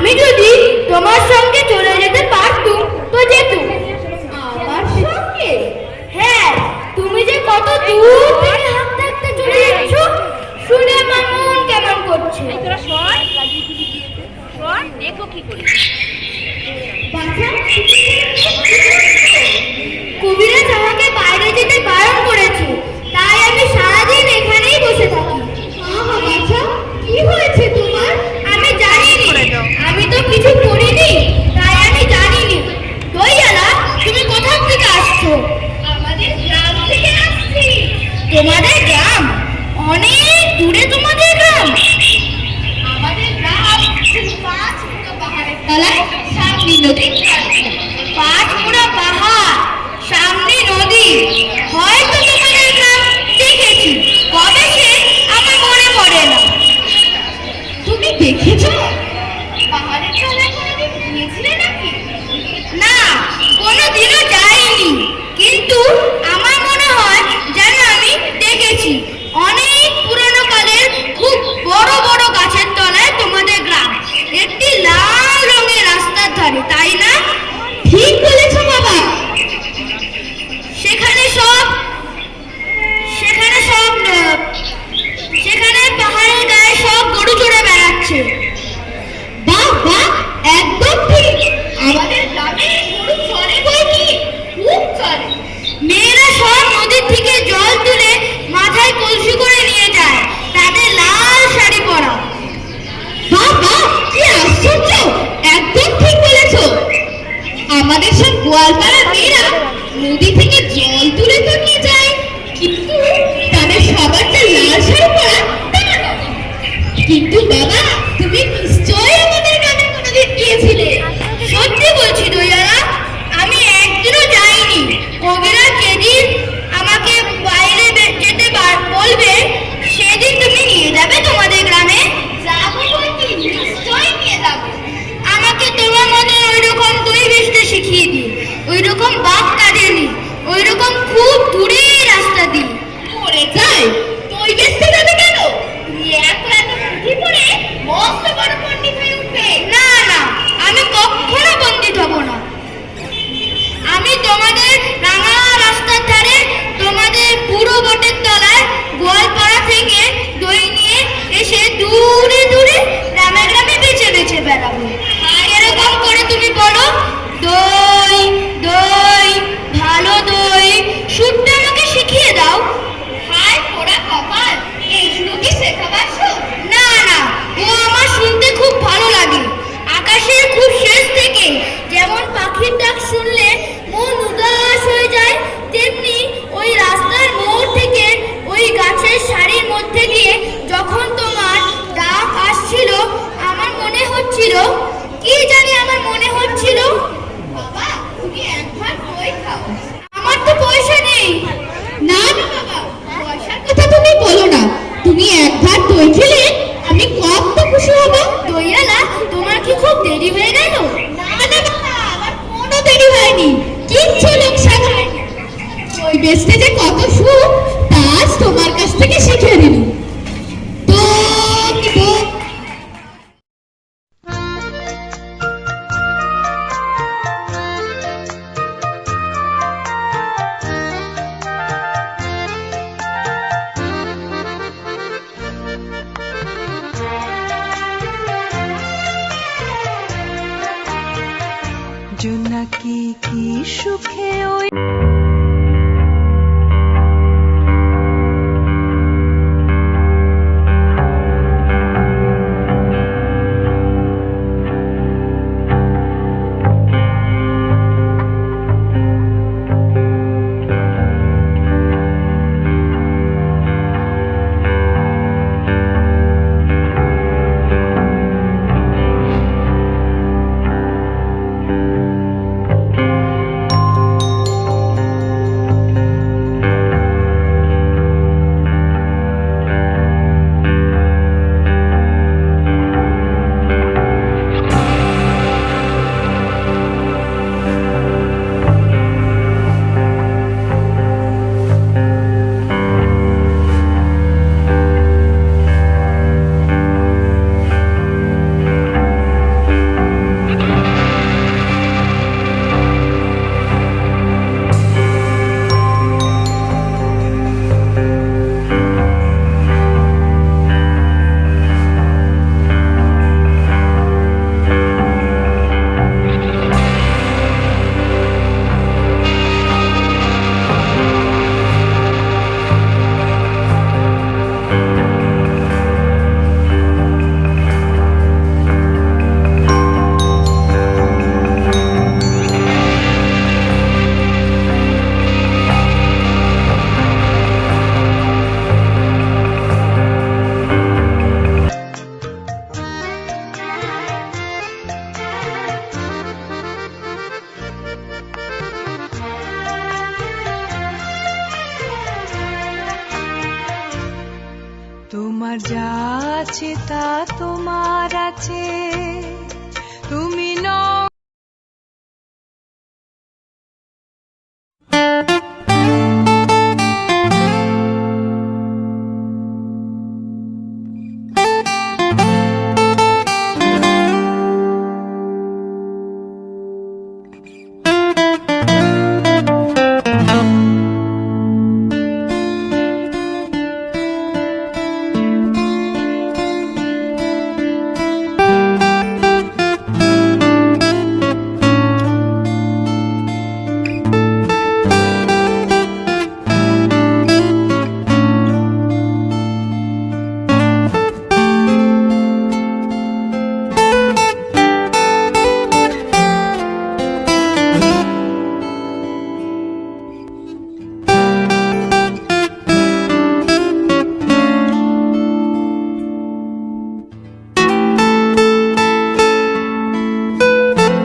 আমি যদি তোমার সঙ্গে চলে যেতে পারতুম তো যেতুম। আমার সঙ্গে? হ্যাঁ, তুমি যে কত দূর থেকে হাঁটতে হাঁটতে চলে যাচ্ছ, শুনে আমার মন কেমন করছে। তোরা সর, সর, দেখো কি করি। কবিরাজ আমাকে বাইরে যেতে বারণ করেছে, তাই আমি সারাদিন এখানেই বসে থাকি। বাছা, কি হয়েছে তোমার? আমি জানিনি, আমি তো কিছু করিনি, তাই আমি জানিনি। দইয়ালা, তুমি কোথা থেকে আসছো? আমাদের গ্রাম থেকে আসছি। তোমাদের গ্রাম? অনেক দূরে তোমাদের গ্রাম? আমাদের গ্রাম পাঁচমুড়ো পাহাড়ের তলায় সামনে নদীর ধারে। পাঁচমুড়া পাহাড়, সামনে নদী। হয়তো তোমাদের গ্রাম দেখেছি, কবে সে আমার মনে পড়ে না। তুমি দেখেছো? পাহাড়ের তলায় কোনোদিন গিয়েছিলে নাকি? না, কোনোদিনও যাইনি, কিন্তু আমার মনে হয় যেন আমি দেখেছি। অনেক পুরনো কালের খুব বড় বড় গাছের তলায় তোমাদের গ্রাম, একটি লাল রঙের রাস্তার ধারে, তাই না? ঠিক বলেছো বাবা। সেখানে সব সেখানে সব সেখানে পাহাড়ের গায়ে সব গরু চড়ে বেড়াচ্ছে। বাহ বাহ, একদম ঠিক। আমাদের গ্রামে গরু চড়ে বইকি, খুব চড়ে। মেয়েরা সব নদীর থেকে জল তুলে মাথায় কলসি করে নিয়ে যায়, তাদের লাল শাড়ি পরা। বাহ বাহ, কি আশ্চর্য, একদম ঠিক বলেছো। আমাদের সব গোয়ালপাড়ার মেয়েরা নদী থেকে জল তুলে তো নিয়ে যায়, কিন্তু তাদের সবার যে লাল শাড়ি পরা তা নয়। কিন্তু বাবা, তুমি নিশ্চয়ই আমাদের গ্রামে কোনোদিন গিয়েছিলে। সত্যি বলছি দইয়ালা, আমি একদিনও যাইনি। কবিরাজ যেদিন আমাকে বাইরে যেতে বলবে, সেদিন তুমি নিয়ে যাবে তোমাদের গ্রামে? যাবো বইকি, নিশ্চয়ই নিয়ে যাবো। আমাকে তোমার মতো ওই রকম দই বেচতে শিখিয়ে দিই, ওই রকম বাপ কাজে নি, ওই রকম খুব দূরে রাস্তা দিই। মরে যায়, দই বেচতে যাবে কেন? তুমি এত এত পুঁথি পড়ে মস্ত বড় পণ্ডিত হয়ে উঠবে। না না, আমি কখনো বন্দিত হব না। আমি তোমাদের রাঙা রাস্তার ধারে, তোমাদের পুরো বটের তলায় গোয়ালপাড়া থেকে দই নিয়ে এসে দূরে দূরে গ্রামে গ্রামে বেঁচে বেঁচে বেড়াবো। এরকম করে তুমি বলো, দই দই, ভালো দই, সুরটা আমাকে শিখিয়ে দাও। হায় পোড়া কপাল, এইগুলো কি শেখাবার শোক? না না, ও আমার শুনতে খুব ভালো লাগে। আকাশের খুব শেষ থেকে যেমন পাখির ডাক শুনলে মন উদাস হয়ে যায়, তেমনি ওই রাস্তার মোড় থেকে ওই গাছের সারির মধ্যে দিয়ে যখন তোমার ডাক আসছিল, আমার মনে হচ্ছিল, কি জানি আমার মনে হচ্ছিল, বাবা, তুমি একবার দই খাও। আমার তো পয়সা নেই। না না বাবা, পয়সার কথা তুমি বলো না। তুমি একবার দই খেলে আমি কত খুশি হব। দইয়ালা, তোমার কি খুব দেরি হয়ে গেল? না না বাবা, আমার কোনো দেরি হয়নি, কিচ্ছু লোকসান হয়নি। দই বেচতে যে কত সুখ, তা আজ তোমার কাছ থেকে শিখে নিলাম। দই দই। জোনাকি কি সুখে ওই যা আছে তা তোমার